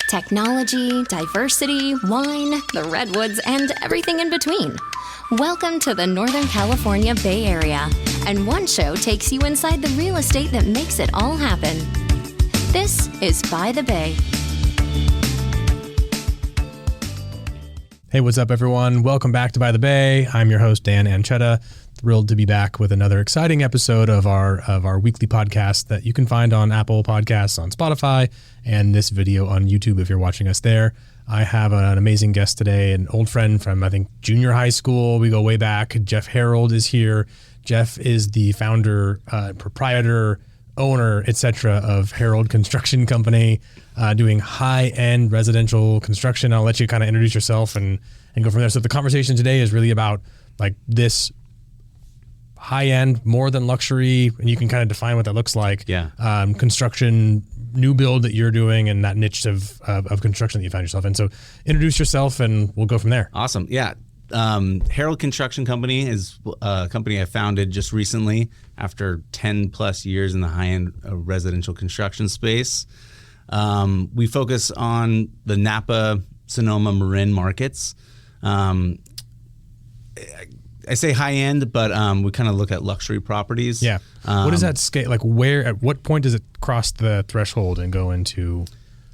Technology, diversity, wine, the redwoods, and everything in between. Welcome to the Northern California Bay Area, and one show takes you inside the real estate that makes it all happen. This is By the Bay. Hey, what's up, everyone? Welcome back to By the Bay. I'm your host, Dan Anchetta. Thrilled to be back with another exciting episode of our weekly podcast that you can find on Apple Podcasts, on Spotify, and this video on YouTube if you're watching us there. I have an amazing guest today, an old friend from, I think, junior high school. We go way back. Jeff Harold is here. Jeff is the founder, proprietor, owner, etc. of Harold Construction Company, doing high-end residential construction. I'll let you kind of introduce yourself and go from there. So the conversation today is really about like this high-end, more than luxury, and you can kind of define what that looks like. Yeah. Construction, new build that you're doing, and that niche of construction that you found yourself in. So introduce yourself, and we'll go from there. Awesome. Yeah. Harold Construction Company is a company I founded just recently after 10 plus years in the high-end residential construction space. We focus on the Napa, Sonoma, Marin markets. I say high end, but we kind of look at luxury properties. Yeah. What is that scale? Like at what point does it cross the threshold and go into?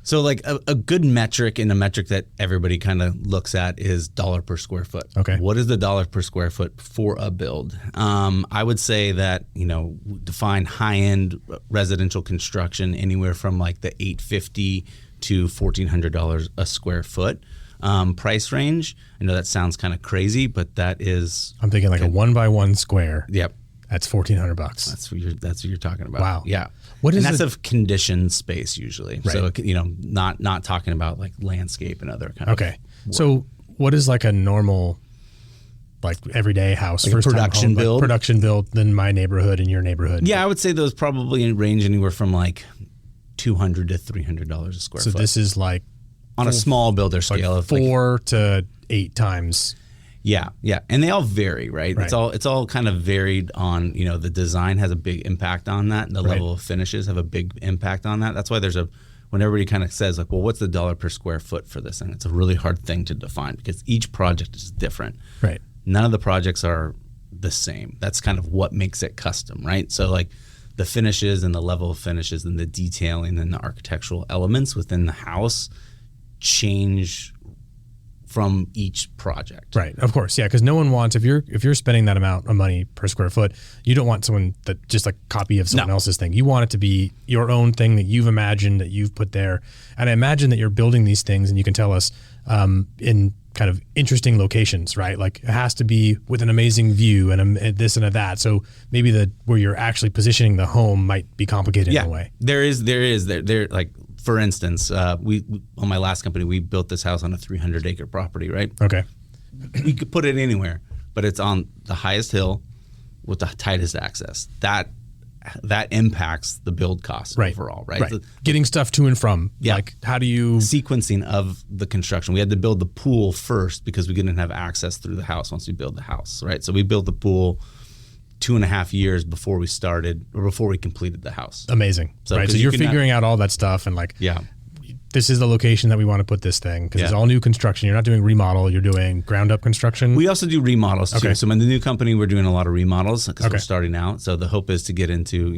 So like a good metric, and a metric that everybody kind of looks at, is dollar per square foot. Okay. What is the dollar per square foot for a build? I would say that, define high end residential construction anywhere from like the $850 to $1,400 a square foot. Price range. I know that sounds kind of crazy, but that is. I'm thinking like a 1x1 square. Yep. That's $1,400. That's what you're talking about. Wow. Yeah. That's a conditioned space usually. Right. So not talking about like landscape and other kind of. Okay. So what is like a normal, like everyday house, like first production time home, build? Like production build in my neighborhood and your neighborhood? Yeah, I would say those probably range anywhere from like $200 to $300 a square foot. So this is like on a small builder scale, like 4 to 8 times. Yeah, and they all vary, right? It's all kind of varied on, the design has a big impact on that, and the level of finishes have a big impact on that. That's why when everybody kind of says like, well, what's the dollar per square foot for this? And it's a really hard thing to define because each project is different. Right. None of the projects are the same. That's kind of what makes it custom, right? So like the finishes and the level of finishes and the detailing and the architectural elements within the house change from each project. Right. Of course. Yeah. Because no one wants, if you're spending that amount of money per square foot, you don't want someone that just like copy of someone else's thing. You want it to be your own thing that you've imagined, that you've put there. And I imagine that you're building these things, and you can tell us in kind of interesting locations, right? Like it has to be with an amazing view and this and a that. So maybe where you're actually positioning the home might be complicated in a way. There like, for instance, we on my last company, we built this house on a 300-acre property, right? Okay. You could put it anywhere, but it's on the highest hill with the tightest access. That impacts the build cost overall, right? Right. Getting stuff to and from. Yeah. Like how do you... Sequencing of the construction. We had to build the pool first because we didn't have access through the house once we built the house, right? So we built the pool 2.5 years before we started, or before we completed the house. Amazing. So you're figuring out all that stuff, and like, this is the location that we want to put this thing, because it's all new construction. You're not doing remodel, you're doing ground up construction. We also do remodels too. Okay. So in the new company, we're doing a lot of remodels because we're starting out. So the hope is to get into,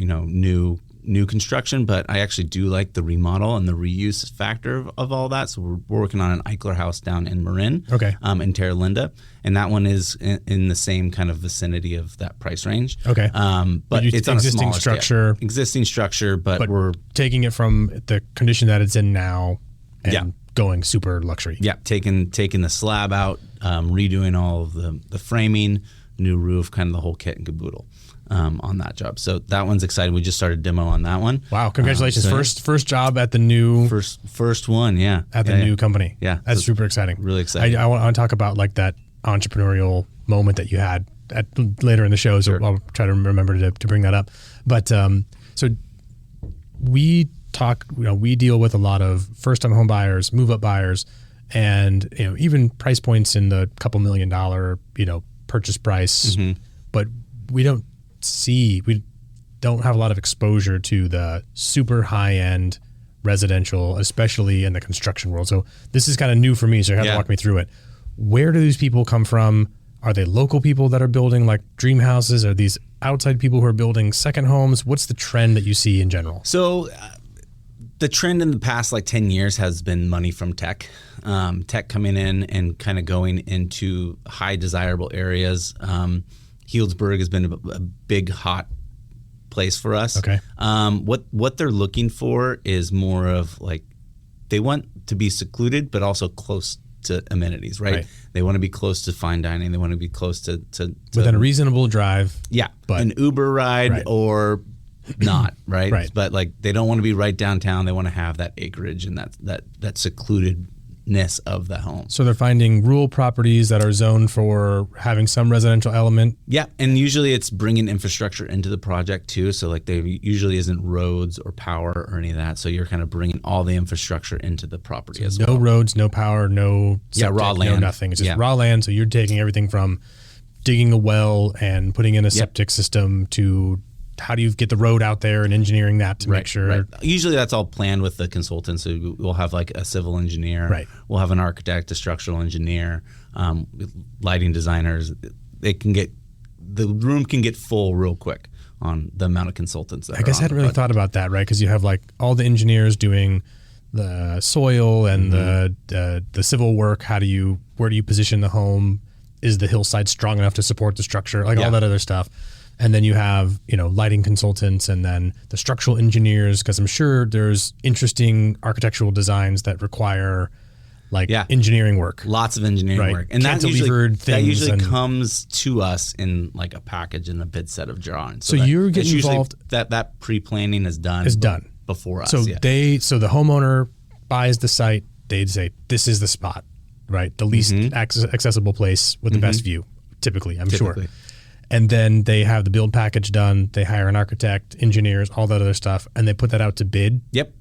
new construction, but I actually do like the remodel and the reuse factor of all that. So we're working on an Eichler house down in Marin, in Terra Linda, and that one is in the same kind of vicinity of that price range. Okay, but it's on existing structure. Existing structure, but we're taking it from the condition that it's in now and going super luxury. Yeah, taking the slab out, redoing all of the framing, new roof, kind of the whole kit and caboodle. On that job. So that one's exciting. We just started demo on that one. Wow. Congratulations. First job at the new... First one, yeah. At the new company. Yeah. That's super exciting. Really exciting. I want to talk about like that entrepreneurial moment that you had later in the show, so I'll try to remember to bring that up. But so we deal with a lot of first-time home buyers, move-up buyers, and even price points in the couple $1 million, purchase price. Mm-hmm. But we don't have a lot of exposure to the super high end residential, especially in the construction world. So this is kind of new for me, so you have to walk me through it. Where do these people come from? Are they local people that are building like dream houses? Are these outside people who are building second homes? What's the trend that you see in general? So the trend in the past like 10 years has been money from tech. Tech coming in and kind of going into high desirable areas. Healdsburg has been a big hot place for us. Okay. What they're looking for is more of like, they want to be secluded, but also close to amenities, right? They want to be close to fine dining. They want to be close to within a reasonable drive. Yeah, but an Uber ride or not, right? Right. But like they don't want to be right downtown. They want to have that acreage and that secludedness of the home. So they're finding rural properties that are zoned for having some residential element. Yeah, and usually it's bringing infrastructure into the project too. So like there usually isn't roads or power or any of that. So you're kind of bringing all the infrastructure into the property as well. No roads, no power, no septic, raw land. no nothing. It's just raw land. So you're taking everything from digging a well and putting in a septic system to how do you get the road out there and engineering that to make sure. Right. Usually that's all planned with the consultant. So we'll have like a civil engineer. Right. We'll have an architect, a structural engineer, lighting designers. The room can get full real quick on the amount of consultants that I guess I hadn't really thought about that, right? Because you have like all the engineers doing the soil and the civil work. Where do you position the home? Is the hillside strong enough to support the structure? Like all that other stuff. And then you have, lighting consultants and then the structural engineers, because I'm sure there's interesting architectural designs that require engineering work. Lots of engineering work. And that usually comes to us in like a package and a bid set of drawings. So you're getting involved. That pre-planning is done before us. So so the homeowner buys the site, they'd say, this is the spot, right? The least accessible place with the best view, typically, I'm sure. And then they have the build package done. They hire an architect, engineers, all that other stuff, and they put that out to bid. Yep.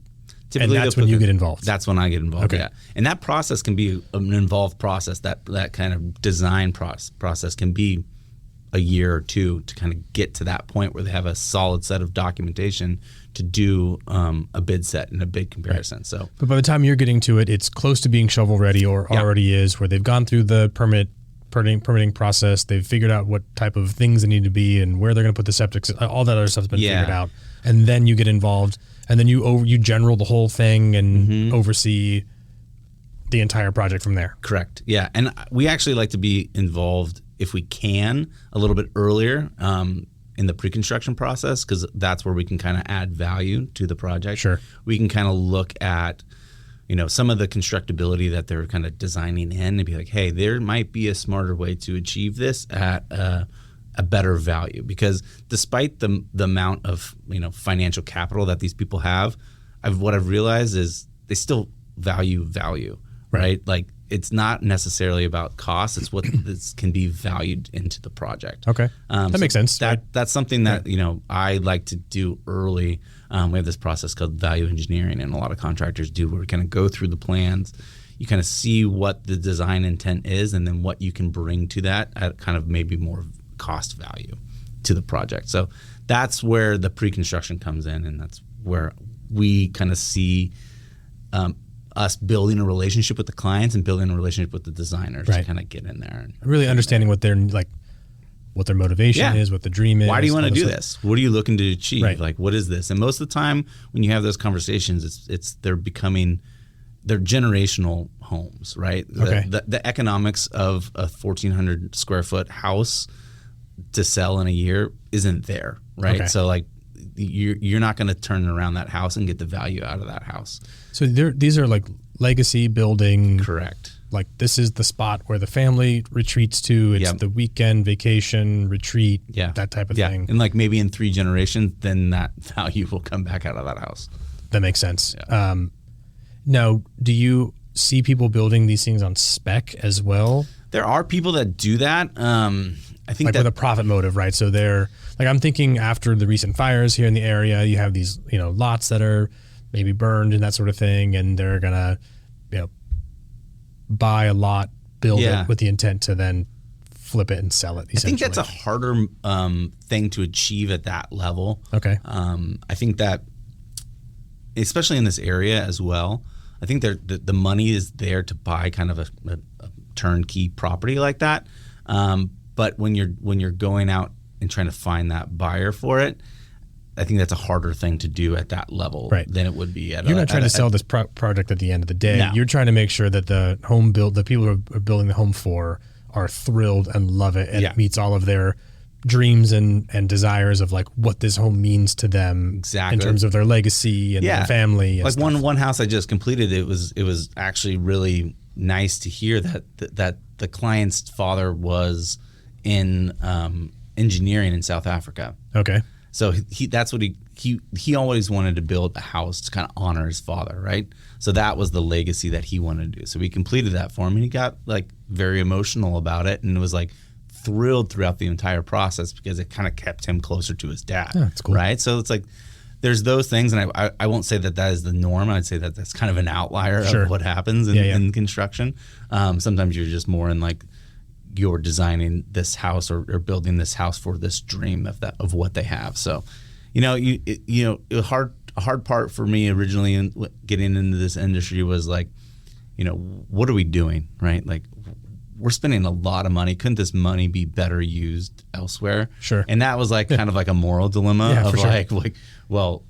Typically, and that's when you get involved. That's when I get involved. Okay. Yeah. And that process can be an involved process. That kind of design process can be a year or two to kind of get to that point where they have a solid set of documentation to do a bid set and a bid comparison. Right. So, but by the time you're getting to it, it's close to being shovel ready or already is, where they've gone through the permitting process. They've figured out what type of things they need to be and where they're going to put the septic. All that other stuff's been figured out, and then you get involved, and then you general the whole thing and oversee the entire project from there. Correct. Yeah, and we actually like to be involved if we can a little bit earlier in the pre-construction process, because that's where we can kind of add value to the project. Sure, we can kind of look at some of the constructability that they're kind of designing in and be like, hey, there might be a smarter way to achieve this at a better value. Because despite the amount of financial capital that these people have, what I've realized is they still value, right? Like it's not necessarily about cost; it's what this can be valued into the project. Okay, that makes sense. That's something that I like to do early. We have this process called value engineering, and a lot of contractors do, where we kind of go through the plans. You kind of see what the design intent is, and then what you can bring to that at kind of maybe more cost value to the project. So that's where the pre-construction comes in, and that's where we kind of see us building a relationship with the clients and building a relationship with the designers to kind of get in there. And really understanding what their motivation is, what the dream is. Why do you want to do this? What are you looking to achieve? Right. Like, what is this? And most of the time when you have those conversations, they're generational homes, right? Okay. The economics of a 1,400 square foot house to sell in a year isn't there, right? Okay. So like you're not going to turn around that house and get the value out of that house. So these are like legacy building. Correct. Like this is the spot where the family retreats to. It's the weekend vacation retreat, that type of thing. And like maybe in 3 generations, then that value will come back out of that house. That makes sense. Yeah. Now, do you see people building these things on spec as well? There are people that do that. I think like that with a profit motive, right? So they're like, I'm thinking after the recent fires here in the area, you have these, lots that are maybe burned and that sort of thing, and they're gonna, buy a lot, build it with the intent to then flip it and sell it. I think that's a harder thing to achieve at that level. Okay. I think that especially in this area as well. I think the money is there to buy kind of a turnkey property like that. But when you're going out and trying to find that buyer for it, I think that's a harder thing to do at that level than it would be at. You're not trying to sell this project at the end of the day. No. You're trying to make sure that the people who are building the home for are thrilled and love it, and it meets all of their dreams and desires of like what this home means to them in terms of their legacy and their family. And like stuff. one house I just completed, it was actually really nice to hear that the client's father was in engineering in South Africa. Okay. So that's what he always wanted to build a house to kind of honor his father, right? So that was the legacy that he wanted to do. So we completed that for him, and he got like very emotional about it, and was like thrilled throughout the entire process because it kind of kept him closer to his dad. Yeah, that's cool. Right? So it's like there's those things, and I won't say that is the norm. I'd say that that's kind of an outlier of what happens in construction. Sometimes you're just more in like you're designing this house or building this house for this dream of what they have. So, a hard part for me originally in getting into this industry was like, what are we doing, right? Like we're spending a lot of money. Couldn't this money be better used elsewhere? Sure. And that was like kind of like a moral dilemma of like, well,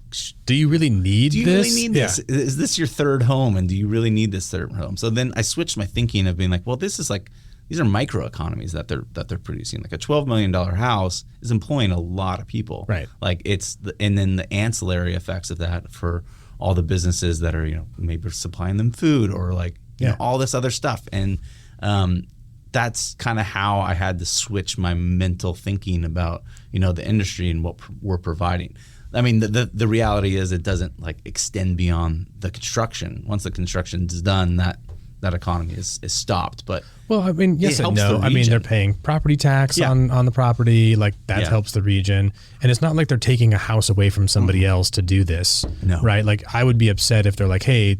do you really need this? Do you really need this? Is this your third home? And do you really need this third home? So then I switched my thinking of being like, well, these are microeconomies that they're producing. Like a $12 million house is employing a lot of people. Right. Like and then the ancillary effects of that for all the businesses that are, maybe supplying them food or like, all this other stuff. And that's kind of how I had to switch my mental thinking about, the industry and what we're providing. I mean, the reality is it doesn't like extend beyond the construction. Once the construction is done, that economy is stopped. But well, I mean, yes and no. I mean, they're paying property tax on the property, like that helps the region. And it's not like they're taking a house away from somebody else to do this. No. Right? Like I would be upset if they're like, hey,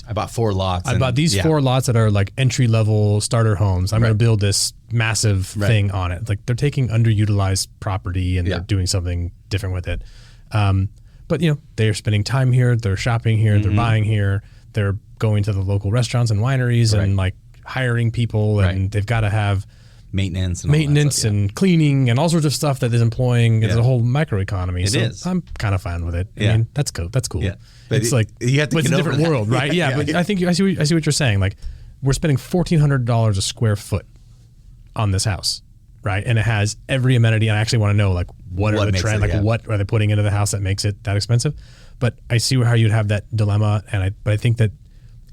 I bought 4 lots. I bought these 4 lots that are like entry level starter homes. I'm going to build this massive thing on it. Like they're taking underutilized property and they're doing something different with it. But they're spending time here, they're shopping here, they're buying here, they're going to the local restaurants and wineries and like hiring people, and they've got to have maintenance and cleaning and all sorts of stuff that is employing. It's a whole microeconomy. It is. I'm kind of fine with it. I mean, that's cool. That's cool. Yeah. But it's like you have to it's a different world, right? Yeah. But I think I see what you're saying. Like we're spending $1,400 a square foot on this house, right? And it has every amenity. And I actually want to know like what are the trends? Like what are they putting into the house that makes it that expensive? But I see how you'd have that dilemma, but I think that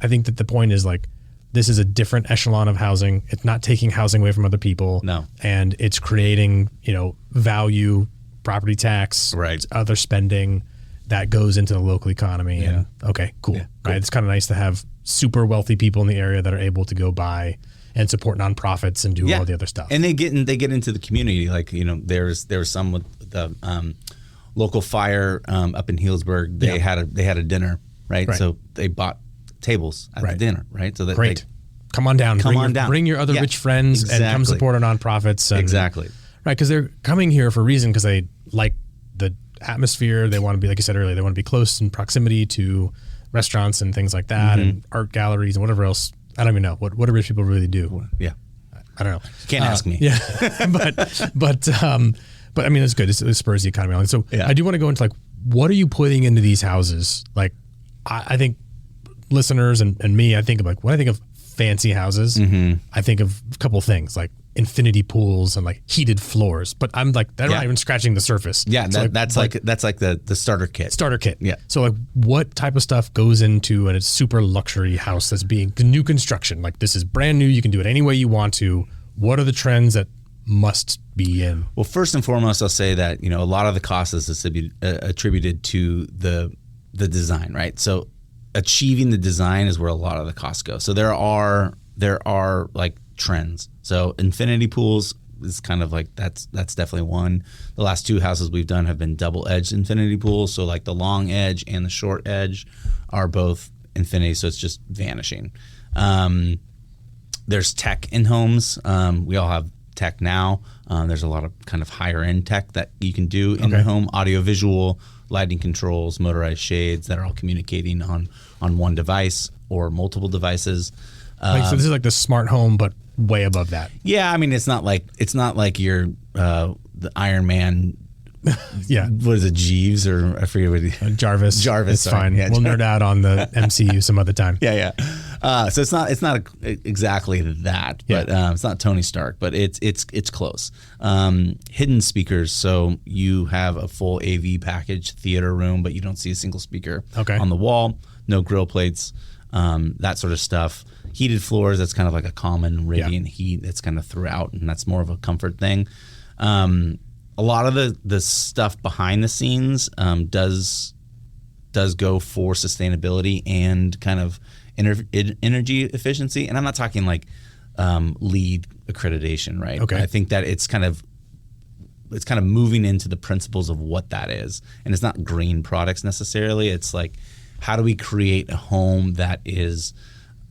the point is like this is a different echelon of housing. It's not taking housing away from other people. No. And it's creating, value, property tax, other spending that goes into the local economy. Yeah. And okay, cool. Yeah, cool. Right. It's kind of nice to have super wealthy people in the area that are able to go buy and support nonprofits and do all the other stuff. And they get into the community. Like, there was some with the local fire up in Healdsburg. They had a dinner, right? So they bought tables at the dinner, right? So that great. Come on down. Bring your other rich friends and come support our nonprofits. And, right, because they're coming here for a reason because they like the atmosphere. They want to be, like you said earlier, they want to be close in proximity to restaurants and things like that, and art galleries and whatever else. I don't even know what do rich people really do. Yeah, I don't know. You can't ask me. Yeah, but I mean, it's good. It spurs the economy on. So I do want to go into like, what are you putting into these houses? Like, I think listeners and me, I think of like when I think of fancy houses, I think of a couple of things like infinity pools and like heated floors. But I'm like, they're not even scratching the surface. Yeah, so that's like the starter kit. Starter kit. Yeah. So like, what type of stuff goes into a super luxury house that's being new construction? Like this is brand new. You can do it any way you want to. What are the trends that must be in? Well, first and foremost, I'll say that a lot of the cost is attributed to the design, right? So achieving the design is where a lot of the costs go. So there are like trends. So infinity pools is kind of like that's definitely one. The last 2 houses we've done have been double-edged infinity pools. So like the long edge and the short edge are both infinity. So it's just vanishing. There's tech in homes. We all have tech now. There's a lot of kind of higher end tech that you can do in the home, audio visual lighting controls, motorized shades that are all communicating on one device or multiple devices. So this is like the smart home, but way above that. Yeah, I mean, it's not like your the Iron Man. Yeah, what is it, Jeeves, or I forget what Jarvis. It's sorry. fine. Yeah, we'll nerd out on the MCU some other time. Yeah. So it's not exactly that, but it's not Tony Stark, but it's close. Hidden speakers, so you have a full AV package, theater room, but you don't see a single speaker on the wall. No grill plates, that sort of stuff. Heated floors, that's kind of like a common radiant heat that's kind of throughout, and that's more of a comfort thing. A lot of the stuff behind the scenes does go for sustainability and kind of energy efficiency. And I'm not talking like LEED accreditation, right? Okay. I think that it's kind of moving into the principles of what that is. And it's not green products necessarily. It's like, how do we create a home that is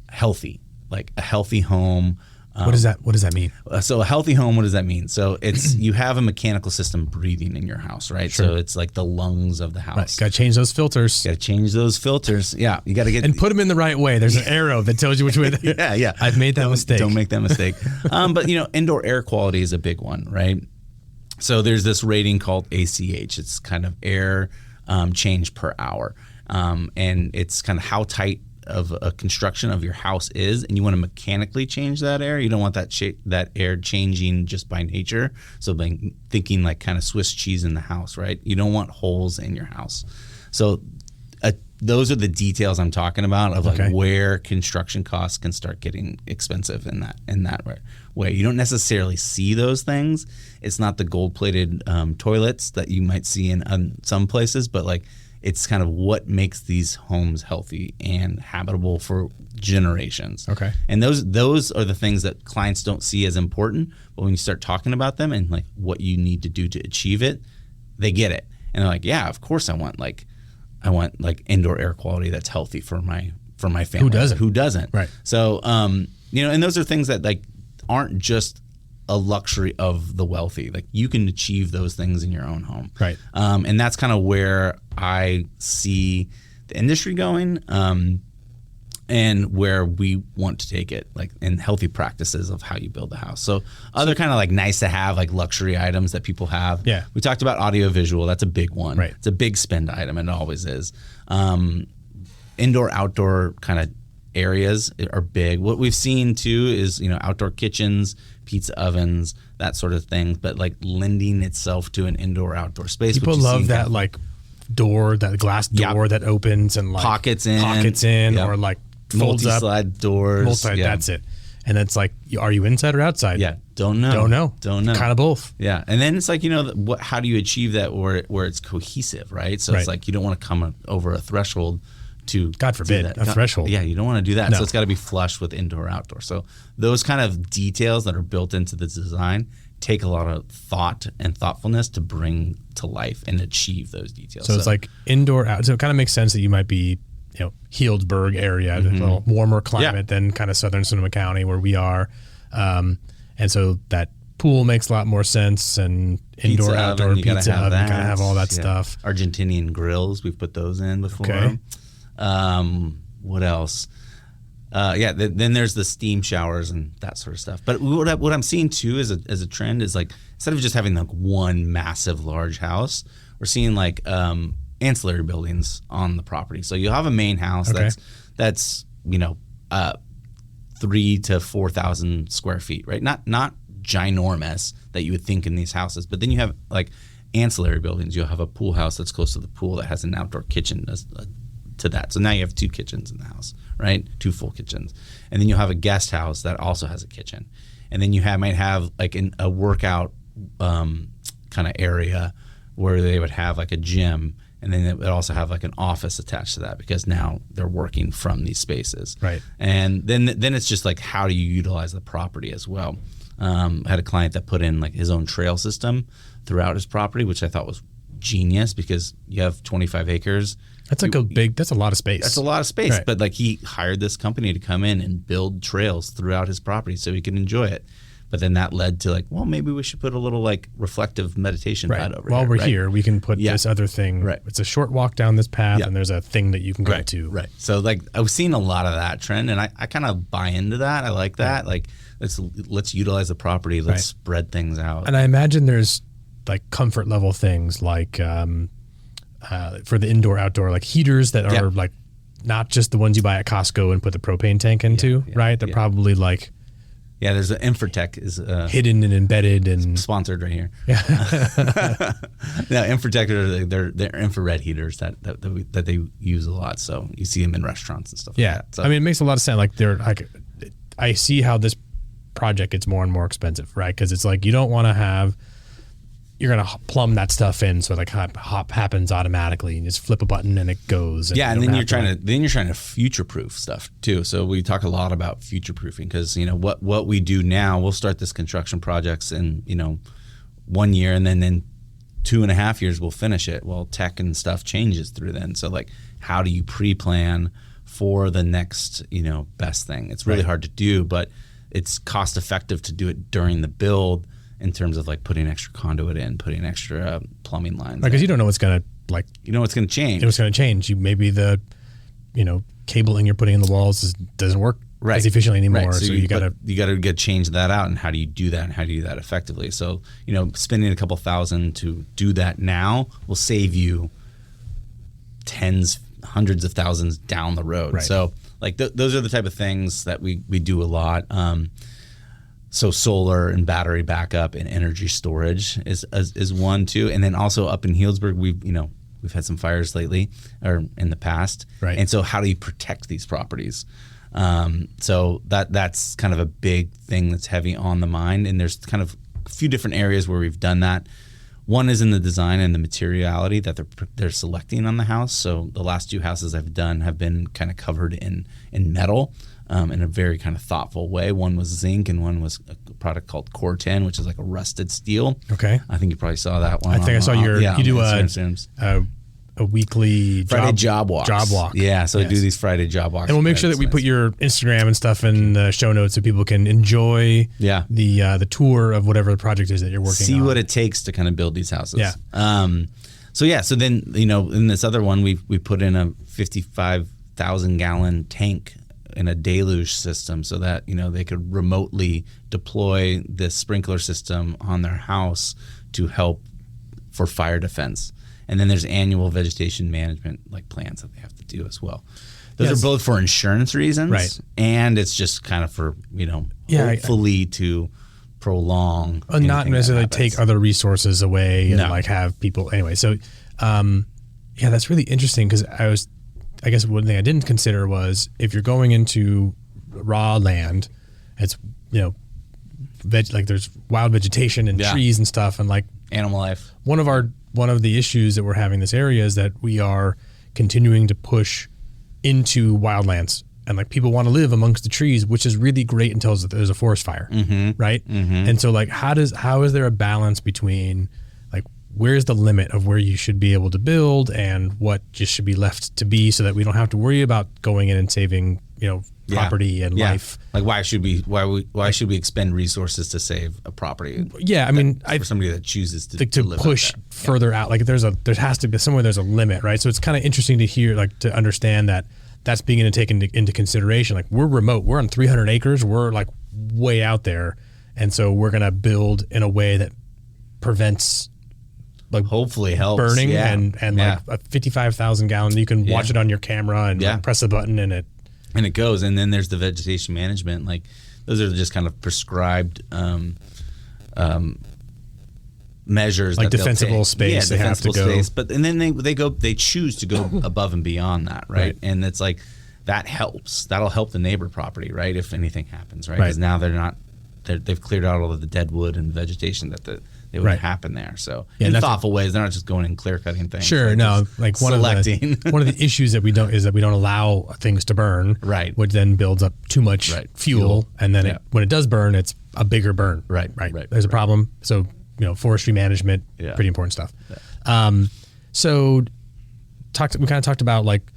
healthy, like a healthy home? What does that mean? So a healthy home, what does that mean? So it's you have a mechanical system breathing in your house, right? Sure. So it's like the lungs of the house. Right. Got to change those filters. Got to change those filters. Yeah, you got to get and put them in the right way. There's an arrow that tells you which way. Yeah. I've made that mistake. Don't make that mistake. But indoor air quality is a big one, right? So there's this rating called ACH. It's kind of air change per hour, and it's kind of how tight of a construction of your house is, and you want to mechanically change that air. You don't want that air changing just by nature. So by thinking like kind of Swiss cheese in the house, right? You don't want holes in your house. So those are the details I'm talking about of like where construction costs can start getting expensive in that way. You don't necessarily see those things. It's not the gold-plated toilets that you might see in some places, but like it's kind of what makes these homes healthy and habitable for generations. Okay. And those are the things that clients don't see as important, but when you start talking about them and like what you need to do to achieve it, they get it. And they're like, yeah, of course I want indoor air quality that's healthy for my family. Who doesn't? Right. So and those are things that like aren't just a luxury of the wealthy. Like you can achieve those things in your own home. Right. And that's kind of where I see the industry going, and where we want to take it, like in healthy practices of how you build a house. So other kind of like nice to have like luxury items that people have. Yeah. We talked about audio visual. That's a big one. Right. It's a big spend item. It always is. Indoor, outdoor kind of areas are big. What we've seen too is, outdoor kitchens, pizza ovens, that sort of thing, but like lending itself to an indoor outdoor space. People love that like door, that glass door that opens and like pockets in, or like folds up. Multi-slide doors. That's it. And it's like, are you inside or outside? Yeah. Don't know. Kind of both. Yeah. And then it's like, how do you achieve that where it's cohesive, right? So it's like, you don't want to come over a threshold to, God forbid, a threshold. Yeah, you don't want to do that. No. So it's got to be flush with indoor, outdoor. So those kind of details that are built into the design take a lot of thought and thoughtfulness to bring to life and achieve those details. So it's like indoor, out. So it kind of makes sense that you might be, Healdsburg area, a little warmer climate than kind of southern Sonoma County where we are. And so that pool makes a lot more sense, and indoor, outdoor pizza oven, you kind of have all that stuff. Argentinian grills, we've put those in before. Okay. What else? Then there's the steam showers and that sort of stuff. But what I'm seeing too as a trend is like, instead of just having like one massive large house, we're seeing like ancillary buildings on the property. So you'll have a main house that's 3,000 to 4,000 square feet, right? Not ginormous that you would think in these houses, but then you have like ancillary buildings. You'll have a pool house that's close to the pool that has an outdoor kitchen to that. So now you have 2 kitchens in the house, right? 2 full kitchens. And then you'll have a guest house that also has a kitchen. And then you might have like a workout kind of area where they would have like a gym, and then it would also have like an office attached to that because now they're working from these spaces. Right. And then it's just like, how do you utilize the property as well? I had a client that put in like his own trail system throughout his property, which I thought was genius because you have 25 acres. That's like that's a lot of space. That's a lot of space. Right. But like he hired this company to come in and build trails throughout his property so he could enjoy it. But then that led to like, well, maybe we should put a little like reflective meditation pad over While here. we're here, we can put this other thing. Right. It's a short walk down this path, and there's a thing that you can go to. Right. So like I've seen a lot of that trend, and I kind of buy into that. I like that. Like let's utilize the property. Let's spread things out. And I imagine there's like comfort level things like for the indoor outdoor like heaters that are like not just the ones you buy at Costco and put the propane tank into, right? They're probably like there's an Infratech is hidden and embedded and sponsored right here. Yeah. No, Infratech they're infrared heaters that they use a lot. So you see them in restaurants and stuff. Yeah. Like that. So, I mean, it makes a lot of sense. Like they're like, I see how this project gets more and more expensive, right? Because it's like you don't want to have. You're gonna plumb that stuff in, so like hop happens automatically, and you just flip a button and it goes. And then you're trying to future proof stuff too. So we talk a lot about future proofing because what we do now, we'll start this construction projects in 1 year, and then in 2.5 years we'll finish it. Well, tech and stuff changes through then. So like, how do you pre-plan for the next best thing? It's really hard to do, but it's cost effective to do it during the build. In terms of like putting extra conduit in, putting extra plumbing lines. Because you don't know what's going to like. You know what's going to change. What's going to change. Maybe the, cabling you're putting in the walls doesn't work as efficiently anymore. Right. So you got to change that out. And how do you do that? And how do you do that effectively? So spending a couple $1,000 to do that now will save you tens, hundreds of thousands down the road. Right. So like those are the type of things that we do a lot. So solar and battery backup and energy storage is one too, and then also up in Healdsburg we've had some fires lately or in the past, right? And so how do you protect these properties? So that's kind of a big thing that's heavy on the mind, and there's kind of a few different areas where we've done that. One is in the design and the materiality that they're selecting on the house. So the last 2 houses I've done have been kind of covered in metal. In a very kind of thoughtful way. One was zinc and one was a product called Core 10, which is like a rusted steel. Okay. I think you probably saw that one. I think I saw you do a weekly Friday job walks. Job walk. Yeah, so I do these Friday job walks. And we'll make sure that we put your Instagram and stuff in the show notes so people can enjoy the tour of whatever the project is that you're working on. See what it takes to kind of build these houses. Yeah. So then, in this other one, we put in a 55,000 gallon tank in a deluge system so that they could remotely deploy this sprinkler system on their house to help for fire defense. And then there's annual vegetation management like plans that they have to do as well. Those are both for insurance reasons, right? And it's just kind of for hopefully to prolong, not necessarily take other resources away and like have people anyway. So that's really interesting because I guess one thing I didn't consider was if you're going into raw land, it's like there's wild vegetation and trees and stuff and like animal life. One of the issues that we're having in this area is that we are continuing to push into wildlands and like people want to live amongst the trees, which is really great until there's a forest fire, right? Mm-hmm. And so like how is there a balance between like where's the limit of where you should be able to build and what just should be left to be so that we don't have to worry about going in and saving, property and life. Like why should we expend resources to save a property? Yeah, I mean, for somebody that chooses to live push further out. Like there has to be somewhere there's a limit, right? So it's kind of interesting to hear, like to understand that that's being taken into consideration. Like we're remote, we're on 300 acres, we're like way out there, and so we're gonna build in a way that prevents. Like hopefully helps burning and like a 55,000 gallon. You can watch it on your camera and like press a button and it goes. And then there's the vegetation management. Like those are just kind of prescribed measures, like defensible space. They have to go. Space. But and then they choose to go above and beyond that, right? And it's like that helps. That'll help the neighbor property, right? If anything happens, right? Because now they've cleared out all of the dead wood and vegetation that they would happen there. So in thoughtful ways, they're not just going and clear cutting things. Sure, like one of the issues that we don't allow things to burn, right? Which then builds up too much fuel, and then when it does burn, it's a bigger burn, right? There's a problem. So forestry management, pretty important stuff. Yeah. So we kind of talked about like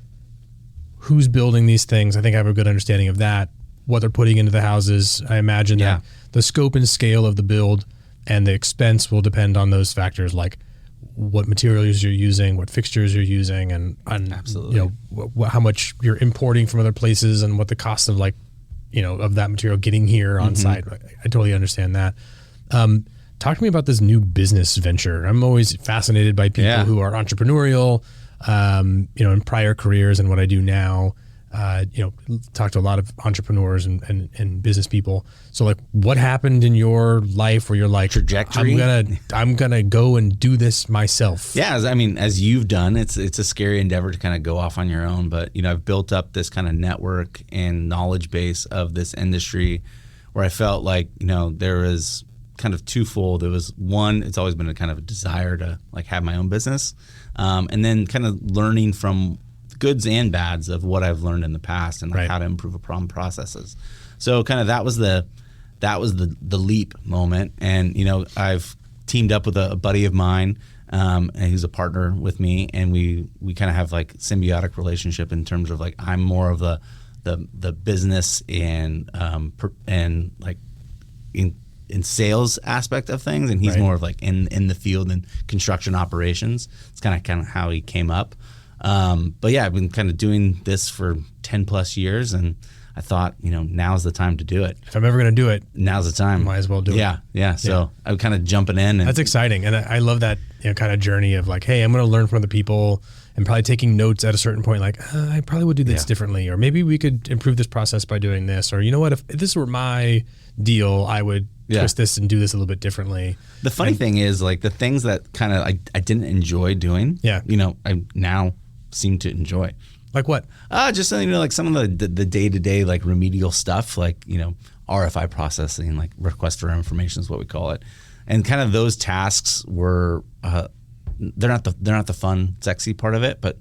who's building these things. I think I have a good understanding of that. what they're putting into the houses. I imagine that the scope and scale of the build and the expense will depend on those factors, like what materials you're using, what fixtures you're using, and Absolutely. you know, how much you're importing from other places and what the cost of, like, you know, of that material getting here on site. I totally understand that. Talk to me about this new business venture. I'm always fascinated by people who are entrepreneurial, you know, in prior careers and what I do now. You know, talk to a lot of entrepreneurs and business people. So, like, what happened in your life where you're like, trajectory? I'm gonna go and do this myself? Yeah, I mean, as you've done, it's a scary endeavor to kind of go off on your own. But, you know, I've built up this kind of network and knowledge base of this industry where I felt like, you know, there was kind of twofold. There was one, it's always been a kind of a desire to, like, have my own business, and then kind of learning from goods and bads of what I've learned in the past and like how to improve upon processes. So kind of that was the leap moment. And, you know, I've teamed up with a buddy of mine, and he's a partner with me, and we kind of have like symbiotic relationship in terms of, like, I'm more of the business and like in sales aspect of things, and he's more of like in the field and construction operations. It's kind of how he came up. But yeah, I've been kind of doing this for 10 plus years, and I thought, you know, now's the time to do it. If I'm ever going to do it, now's the time. Might as well do it. Yeah. So I'm kind of jumping in. And that's exciting. And I love that, you know, kind of journey of like, hey, I'm going to learn from other people and probably taking notes at a certain point, like, I probably would do this differently, or maybe we could improve this process by doing this, or, you know what, if this were my deal, I would twist this and do this a little bit differently. The funny thing is, like, the things that kind of I didn't enjoy doing, you know, I now seem to enjoy. Like what? Just, you know, like some of the day-to-day, like, remedial stuff, like, you know, RFI processing, like request for information is what we call it. And kind of those tasks were they're not the fun, sexy part of it, but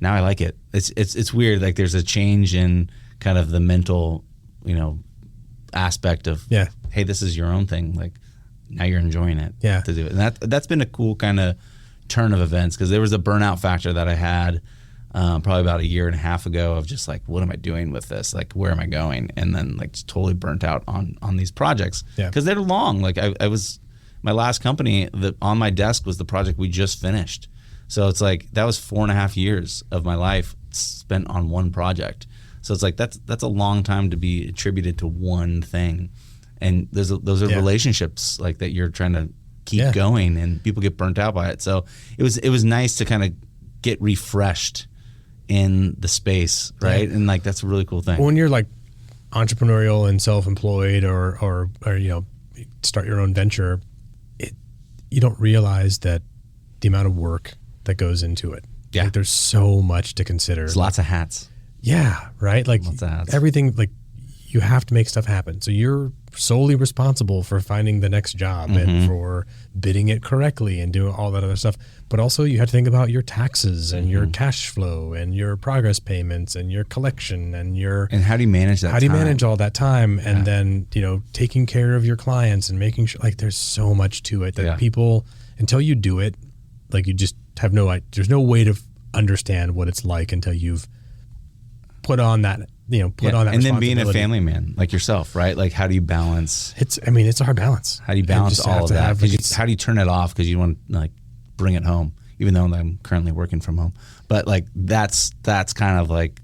now I like it. It's weird. Like, there's a change in kind of the mental, you know, aspect of, hey, this is your own thing. Like, now you're enjoying it to do it. And that's been a cool kind of turn of events, because there was a burnout factor that I had probably about a year and a half ago of just like, what am I doing with this? Like, where am I going? And then, like, just totally burnt out on these projects because they're long. Like, I was, my last company that on my desk was the project we just finished. So it's like, that was 4.5 years of my life spent on one project. So it's like, that's a long time to be attributed to one thing. And those are relationships like that you're trying to keep going, and people get burnt out by it. So it was nice to kind of get refreshed in the space, right? And like, that's a really cool thing. When you're like entrepreneurial and self-employed, or you know, start your own venture, you don't realize that the amount of work that goes into it. Yeah, like, there's so much to consider. There's lots of hats. Yeah, right. Like, lots of hats. Everything. Like, you have to make stuff happen. So you're solely responsible for finding the next job and for bidding it correctly and doing all that other stuff. But also, you have to think about your taxes and your cash flow and your progress payments and your collection and your... And how do you manage that? How do you manage all that time? And then, you know, taking care of your clients and making sure, like, there's so much to it that people, until you do it, like, you just have no idea. There's no way to understand what it's like until you've put on that, you know, put on that. And then being a family man like yourself, right? Like, how do you balance? It's a hard balance. How do you balance all of that? How do you turn it off? Because you want to, like, bring it home, even though I'm currently working from home. But, like, that's kind of like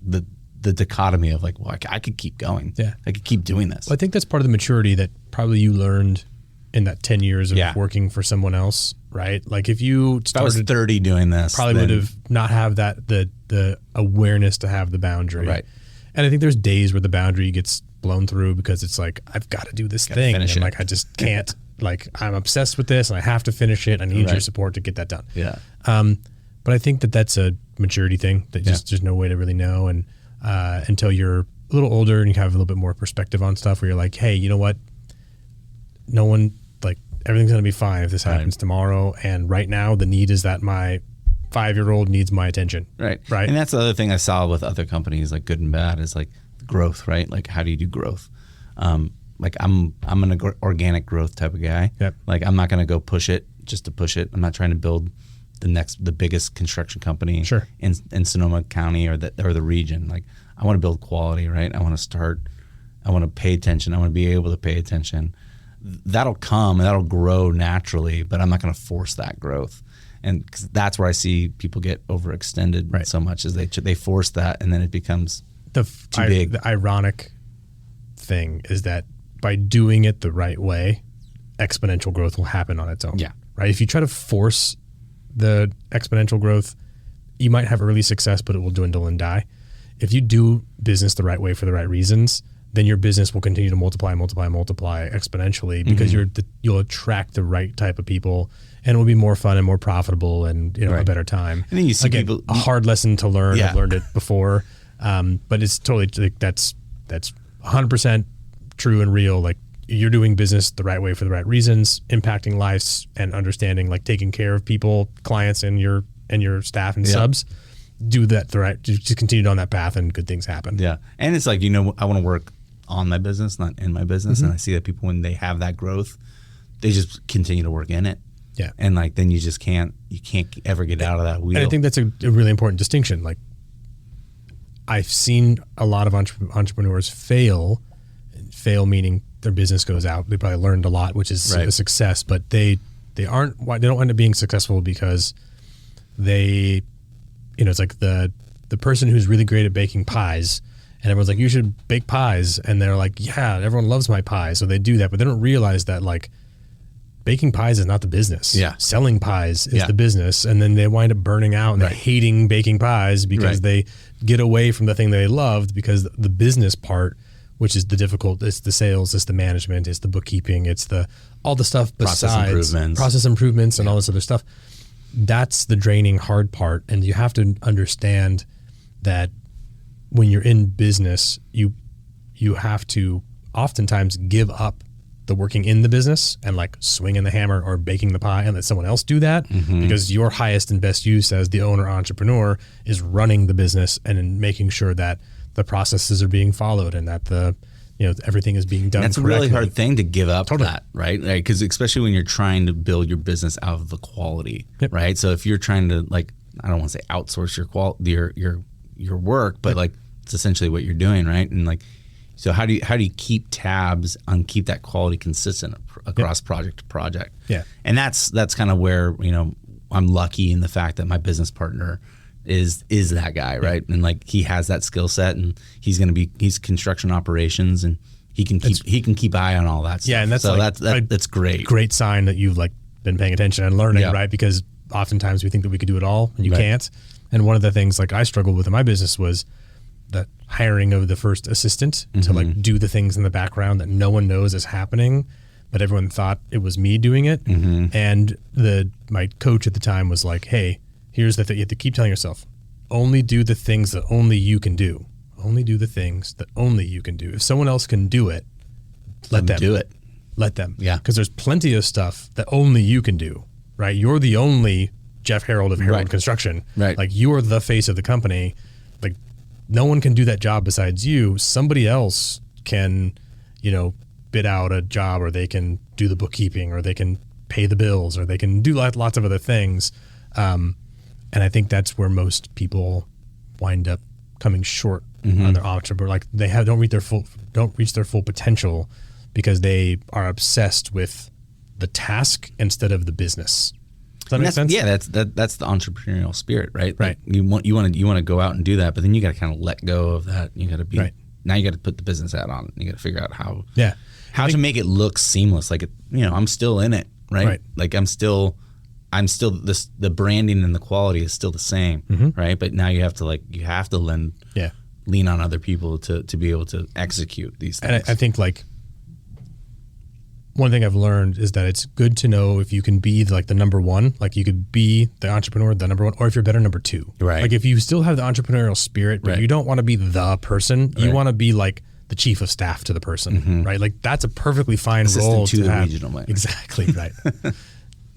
the dichotomy of, like, well, I could keep going. Yeah, I could keep doing this. Well, I think that's part of the maturity that probably you learned in that 10 years of working for someone else, right? Like, if you started, I was 30 doing this, probably would have not have that the awareness to have the boundary. Right. And I think there's days where the boundary gets blown through because it's like, I've got to do this thing. And like, I just can't, like, I'm obsessed with this and I have to finish it. I need your support to get that done. Yeah. But I think that that's a maturity thing that just there's no way to really know. And until you're a little older and you have a little bit more perspective on stuff where you're like, hey, you know what? No one, like, everything's going to be fine if this happens tomorrow. And right now the need is that my 5-year-old needs my attention. Right. And that's the other thing I saw with other companies, like good and bad, is like growth, right? Like, how do you do growth? Like, I'm an organic growth type of guy. Yep. Like, I'm not going to go push it just to push it. I'm not trying to build the biggest construction company in Sonoma County or the region. Like, I want to build quality, right? I want to pay attention. I want to be able to pay attention. That'll come and that'll grow naturally, but I'm not going to force that growth. And 'cause that's where I see people get overextended so much, is they force that, and then it becomes too big. The ironic thing is that by doing it the right way, exponential growth will happen on its own. Yeah. Right. If you try to force the exponential growth, you might have early success, but it will dwindle and die. If you do business the right way for the right reasons, then your business will continue to multiply exponentially, because you'll attract the right type of people, and it will be more fun and more profitable, and a better time. And then you see people, a hard lesson to learn. I've learned it before, but it's totally like that's 100% true and real. Like, you're doing business the right way for the right reasons, impacting lives and understanding, like taking care of people, clients, and your staff and subs. Do that the right, just continue on that path, and good things happen. Yeah. And it's like, I want to work on my business, not in my business. And I see that people, when they have that growth, they just continue to work in it. Yeah. And like, then you can't ever get out of that wheel. And I think that's a really important distinction. Like, I've seen a lot of entrepreneurs fail meaning their business goes out. They probably learned a lot, which is a success, but they don't end up being successful because they, it's like the person who's really great at baking pies, and everyone's like, you should bake pies. And they're like, yeah, everyone loves my pies. So they do that, but they don't realize that, like, baking pies is not the business. Yeah. Selling pies is the business. And then they wind up burning out and they're hating baking pies because they get away from the thing they loved, because the business part, which is the difficult, it's the sales, it's the management, it's the bookkeeping, it's all the stuff besides process improvements and all this other stuff. That's the draining hard part. And you have to understand that when you're in business, you have to oftentimes give up the working in the business and like swinging the hammer or baking the pie and let someone else do that, because your highest and best use as the owner entrepreneur is running the business and in making sure that the processes are being followed and that everything is being done. That's correctly. a really hard thing to give up that, right? Like, because especially when you're trying to build your business out of the quality, right? So if you're trying to, like, I don't want to say outsource your work, but like, it's essentially what you're doing, right? And like, so how do you keep tabs on keep that quality consistent across project to project? Yeah. And that's kind of where, I'm lucky in the fact that my business partner is that guy, right? And like, he has that skill set, and he's construction operations, and he can keep eye on all that stuff. Yeah, and that's so like that's great. Great sign that you've like been paying attention and learning, right? Because oftentimes we think that we could do it all, and you can't. And one of the things like I struggled with in my business was the hiring of the first assistant to like do the things in the background that no one knows is happening, but everyone thought it was me doing it. And my coach at the time was like, hey, here's the thing. You have to keep telling yourself, only do the things that only you can do. Only do the things that only you can do. If someone else can do it, let them do it. Let them. Yeah. Because there's plenty of stuff that only you can do, right? You're the only Jeff Harold of Harold Construction. Right. Like, you're the face of the company. Like, no one can do that job besides you. Somebody else can, bid out a job, or they can do the bookkeeping, or they can pay the bills, or they can do lots of other things. And I think that's where most people wind up coming short on their entrepreneur. Like, they don't reach their full potential because they are obsessed with the task instead of the business. Does that make sense? Yeah, that's the entrepreneurial spirit, right? Right. Like, you want to go out and do that, but then you got to kind of let go of that. You got to be now. You got to put the business hat on. You got to figure out how to make it look seamless. Like, I'm still in it, right? Like, I'm still the branding and the quality is still the same, right? But now you have to lean on other people to be able to execute these things. And I think like one thing I've learned is that it's good to know if you can be like the number one, like you could be the entrepreneur, the number one, or if you're better, number two. Right. Like, if you still have the entrepreneurial spirit, but you don't want to be the person, you want to be like the chief of staff to the person, right? Like, that's a perfectly fine role to the have. regional manager. Exactly, right.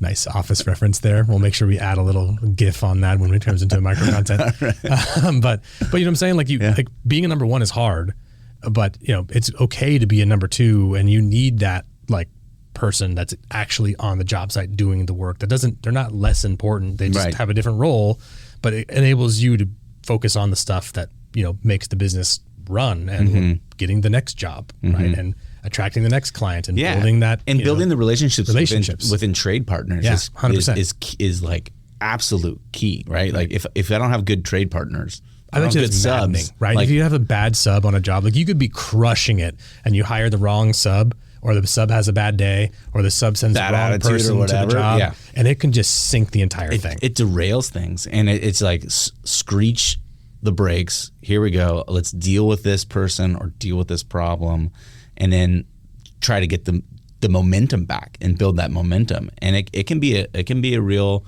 Nice Office reference there. We'll make sure we add a little GIF on that when it turns into micro content. But you know what I'm saying? Like, like, being a number one is hard, but it's okay to be a number two, and you need that like person that's actually on the job site doing the work. They're not less important. They just have a different role, but it enables you to focus on the stuff that makes the business run and getting the next job, right? And attracting the next client and building that and building the relationships within trade partners. Yeah, 100% is like absolute key, right? Like if I don't have good trade partners, I don't bet you have good it's maddening, subs, right? Like, if you have a bad sub on a job, like you could be crushing it and you hire the wrong sub, or the sub has a bad day, or the sub sends the Bad wrong attitude or person to whatever, the job, yeah. and it can just sink the entire thing. it derails things, and it's like screech the brakes. Here we go. Let's deal with this person or deal with this problem, and then try to get the momentum back and build that momentum. And it can be a real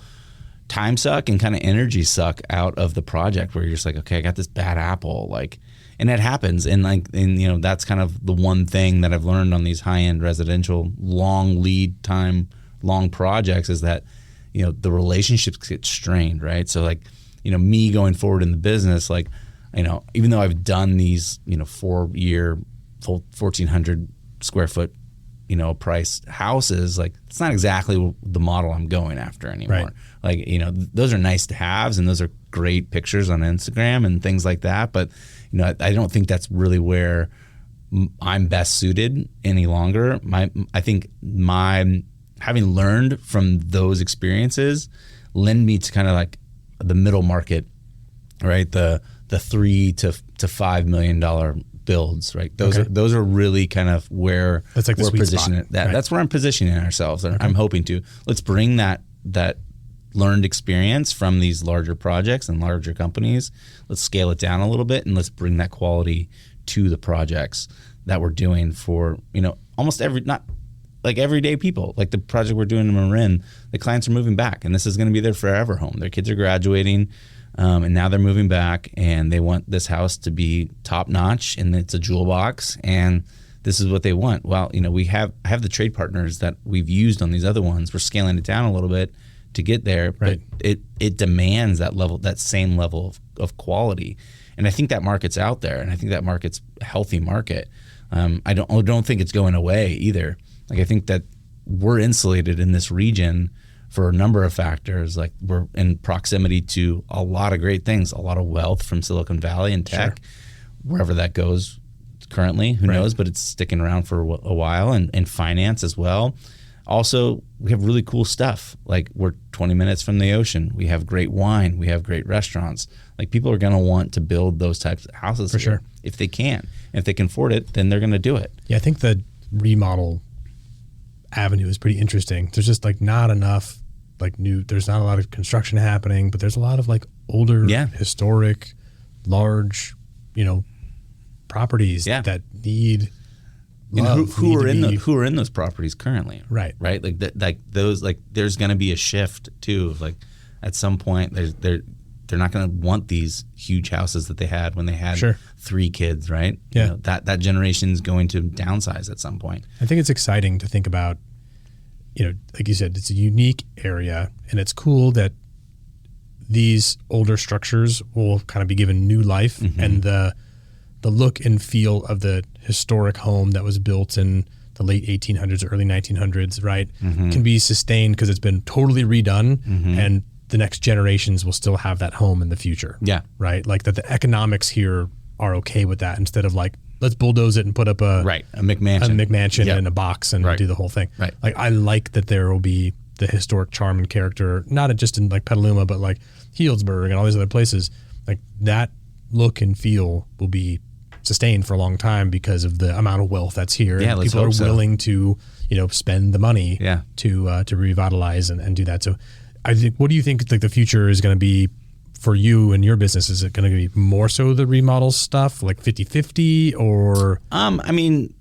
time suck and kind of energy suck out of the project, where you're just like, okay, I got this bad apple, like, and it happens. And that's kind of the one thing that I've learned on these high-end residential long lead time, long projects, is that, the relationships get strained, right? So like, me going forward in the business, like, even though I've done these, 4-year, 1,400 square foot, price houses, like it's not exactly the model I'm going after anymore. Right. Like, those are nice to haves and those are great pictures on Instagram and things like that. But, I don't think that's really where I'm best suited any longer. I think my having learned from those experiences lend me to kind of like the middle market, right? The $3 to $5 million builds, right? Those are really kind of where that's like the we're sweet positioning spot, it. right? That's where I'm positioning ourselves. I'm hoping to. Let's bring that learned experience from these larger projects and larger companies. Let's scale it down a little bit, and let's bring that quality to the projects that we're doing for, almost not like everyday people. Like the project we're doing in Marin, the clients are moving back, and this is going to be their forever home. Their kids are graduating, and now they're moving back, and they want this house to be top notch, and it's a jewel box, and this is what they want. Well, I have the trade partners that we've used on these other ones. We're scaling it down a little bit to get there, right. But it demands that same level of quality, and I think that market's out there, and I think that market's a healthy market. I don't think it's going away either. Like I think that we're insulated in this region for a number of factors. Like we're in proximity to a lot of great things, a lot of wealth from Silicon Valley and tech, wherever that goes currently, who knows, but it's sticking around for a while, and finance as well. Also, we have really cool stuff. Like we're 20 minutes from the ocean. We have great wine. We have great restaurants. Like people are going to want to build those types of houses for sure if they can. And if they can afford it, then they're going to do it. Yeah, I think the remodel avenue is pretty interesting. There's just like not enough there's not a lot of construction happening, but there's a lot of like older, historic, large, properties that need love. Who are in those properties currently? Right. Like those, like there's going to be a shift too. Of like at some point they're not going to want these huge houses that they had when they had 3 kids, right? Yeah. That generation is going to downsize at some point. I think it's exciting to think about, like you said, it's a unique area, and it's cool that these older structures will kind of be given new life, and the look and feel of the historic home that was built in the late 1800s, early 1900s, right, can be sustained because it's been totally redone, and the next generations will still have that home in the future. Yeah. Right? Like that the economics here are okay with that, instead of like, let's bulldoze it and put up a McMansion in a box and do the whole thing. Right. Like I like that there will be the historic charm and character, not just in like Petaluma, but like Healdsburg and all these other places. Like that look and feel will be sustained for a long time because of the amount of wealth that's here. Yeah, and let's people hope are willing to, spend the money to revitalize and do that. So I think, what do you think like the future is going to be for you and your business? Is it going to be more so the remodel stuff, like 50-50, or? I mean,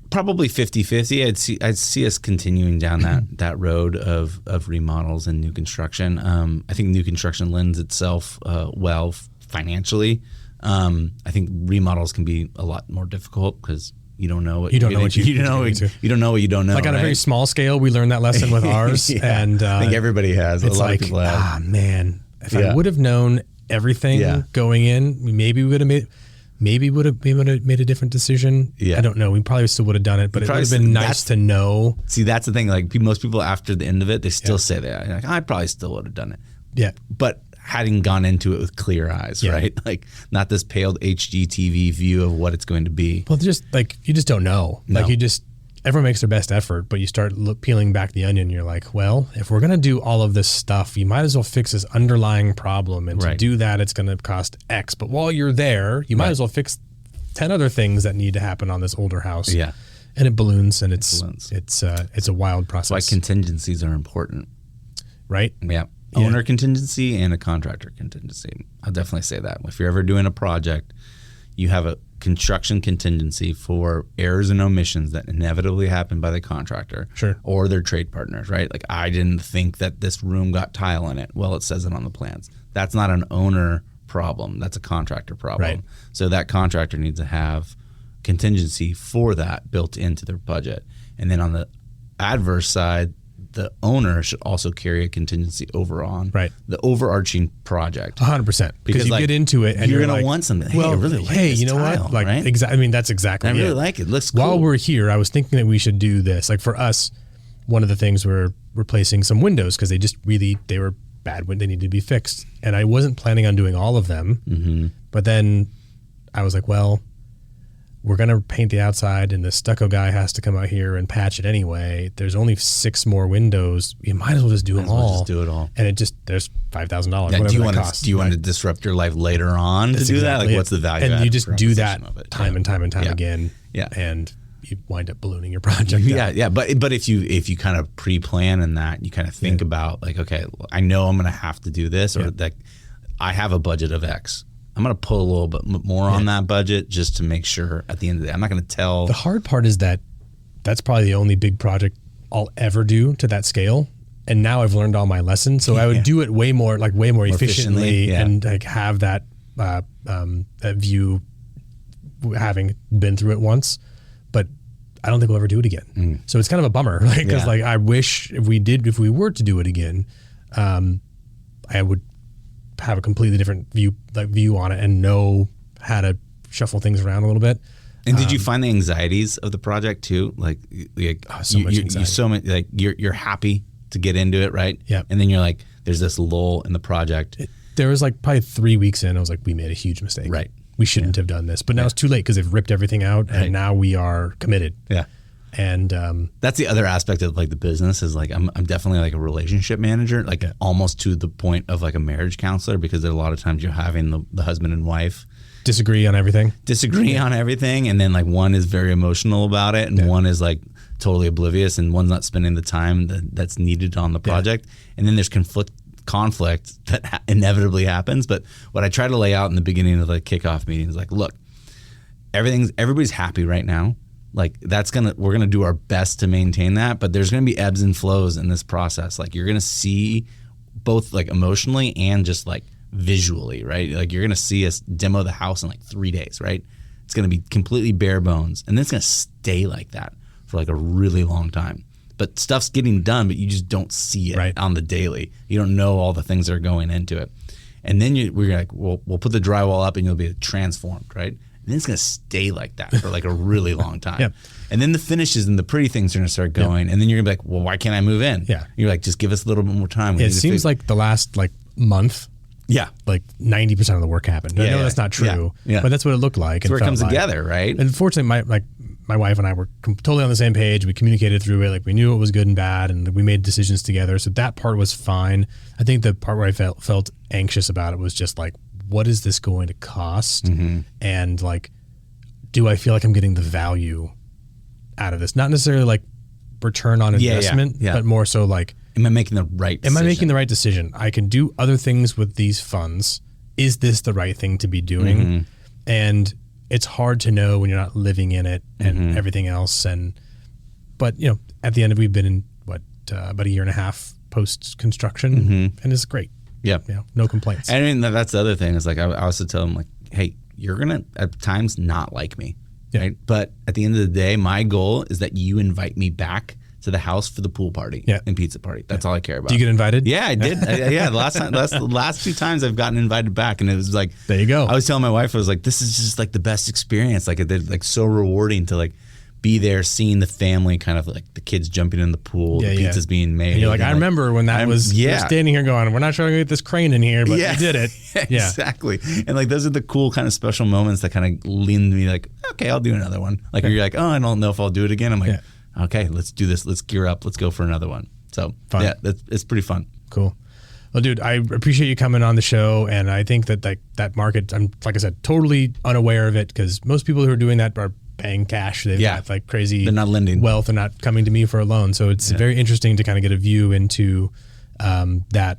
probably 50-50. I'd see us continuing down that road of remodels and new construction. I think new construction lends itself well financially. I think remodels can be a lot more difficult because you don't know what you don't know what you don't know. Like on a very small scale, we learned that lesson with ours, and I think everybody has. A lot of people have. Ah, man, if I would have known everything going in, maybe we would have made a different decision. Yeah. I don't know. We probably still would have done it, but it would have been nice to know. See, that's the thing. Like most people after the end of it, they still say that. Like, I probably still would have done it. Yeah. But hadn't gone into it with clear eyes, right? Like not this paled HGTV view of what it's going to be. Well, just like you just don't know. No. Like everyone makes their best effort, but you start peeling back the onion. You're like, well, if we're gonna do all of this stuff, you might as well fix this underlying problem, and to do that, it's gonna cost X. But while you're there, you might as well fix 10 other things that need to happen on this older house. Yeah, and it balloons, and it's a wild process. That's why contingencies are important, right? Yeah. Owner contingency and a contractor contingency. I'll definitely say that. If you're ever doing a project, you have a construction contingency for errors and omissions that inevitably happen by the contractor or their trade partners, right? Like I didn't think that this room got tile in it. Well, it says it on the plans. That's not an owner problem. That's a contractor problem. Right. So that contractor needs to have contingency for that built into their budget. And then on the adverse side, the owner should also carry a contingency over on the overarching project. 100%. Because you get into it and you're going to want something. Hey, I really like this you know tile, what? Like, right? I mean, that's exactly I really like it. It looks cool. While we're here, I was thinking that we should do this. Like for us, one of the things we're replacing some windows because they were bad when they needed to be fixed. And I wasn't planning on doing all of them. But then I was like, well, we're going to paint the outside and the stucco guy has to come out here and patch it anyway. There's only 6 more windows. You might as well just do them all. Just do it all. And there's $5,000, whatever do you that want costs. Do you want to disrupt your life later on to do that? Like what's the value? And you just do that time and time again. Yeah. And you wind up ballooning your project. Yeah. But if you kind of pre-plan in that, you kind of think about like, okay, I know I'm going to have to do this or that I have a budget of X. I'm going to pull a little bit more on that budget just to make sure at the end of the day, I'm not going to tell. The hard part is that's probably the only big project I'll ever do to that scale. And now I've learned all my lessons. So I would do it way more efficiently and like have that view having been through it once. But I don't think we'll ever do it again. So it's kind of a bummer. Because I wish if we were to do it again, I would have a completely different view on it and know how to shuffle things around a little bit. And did you find the anxieties of the project too? Like so much anxiety. You're happy to get into it, right? Yeah. And then you're like, there's this lull in the project. There was like probably 3 weeks in, I was like, we made a huge mistake. Right. We shouldn't have done this. But now it's too late because they've ripped everything out and now we are committed. Yeah. And that's the other aspect of like the business is like I'm definitely like a relationship manager, like almost to the point of like a marriage counselor, because there's a lot of times you're having the husband and wife disagree on everything, and then like one is very emotional about it and one is like totally oblivious and one's not spending the time that's needed on the project, and then there's conflict that inevitably happens. But what I try to lay out in the beginning of the kickoff meeting is like, look, everybody's happy right now. Like we're gonna do our best to maintain that, but there's gonna be ebbs and flows in this process. Like you're gonna see both like emotionally and just like visually, right? Like you're gonna see us demo the house in like 3 days, right? It's gonna be completely bare bones, and then it's gonna stay like that for like a really long time. But stuff's getting done, but you just don't see it on the daily. You don't know all the things that are going into it, and then we're like, we'll put the drywall up, and you'll be transformed, right? And then it's going to stay like that for like a really long time. And then the finishes and the pretty things are going to start going. And then you're going to be like, well, why can't I move in? Yeah. You're like, just give us a little bit more time. It seems like the last like month, like 90% of the work happened. I know that's not true, but that's what it looked like. That's where it comes together, right? And fortunately, my wife and I were totally on the same page. We communicated through it. Like we knew it was good and bad, and we made decisions together. So that part was fine. I think the part where I felt anxious about it was just like, what is this going to cost? And like, do I feel like I'm getting the value out of this? Not necessarily like return on investment, but more so like, am I making the right decision? Am I making the right decision? I can do other things with these funds. Is this the right thing to be doing? And it's hard to know when you're not living in it and everything else. But you know, at the end of we've been in about a year and a half post construction, and it's great. Yeah, no complaints. I mean, that's the other thing is like I also tell them like, hey, you're gonna at times not like me, right? But at the end of the day, my goal is that you invite me back to the house for the pool party and pizza party. That's all I care about. Do you get invited? Yeah, I did. The last 2 times I've gotten invited back, and it was like, there you go. I was telling my wife, I was like, this is just like the best experience. Like it's like so rewarding to like be there, seeing the family, kind of like the kids jumping in the pool, the pizza's being made. And you're like, I remember when that was we're standing here going, we're not trying to get this crane in here, but you did it. Exactly. And like those are the cool kind of special moments that kind of lean me like, okay, I'll do another one. Like you're like, oh, I don't know if I'll do it again. I'm like, okay, let's do this. Let's gear up. Let's go for another one. So it's pretty fun. Cool. Well, dude, I appreciate you coming on the show, and I think that that market, I'm like I said, totally unaware of it because most people who are doing that are paying cash. They've got like crazy. They're not lending wealth. They're not coming to me for a loan. So it's very interesting to kind of get a view into that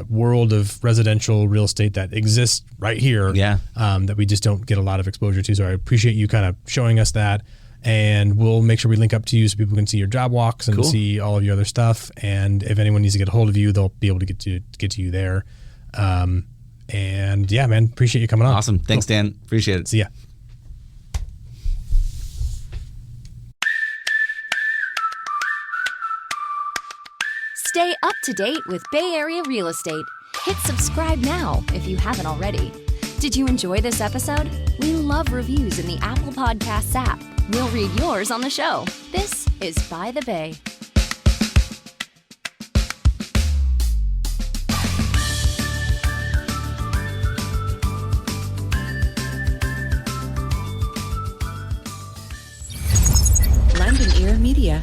world of residential real estate that exists right here. That we just don't get a lot of exposure to. So I appreciate you kind of showing us that. And we'll make sure we link up to you so people can see your job walks and see all of your other stuff. And if anyone needs to get a hold of you, they'll be able to get to you there. And yeah, man, appreciate you coming on. Awesome. Thanks, Dan. Appreciate it. See ya. Stay up to date with Bay Area real estate. Hit subscribe now if you haven't already. Did you enjoy this episode? We love reviews in the Apple Podcasts app. We'll read yours on the show. This is By the Bay. London Ear Media.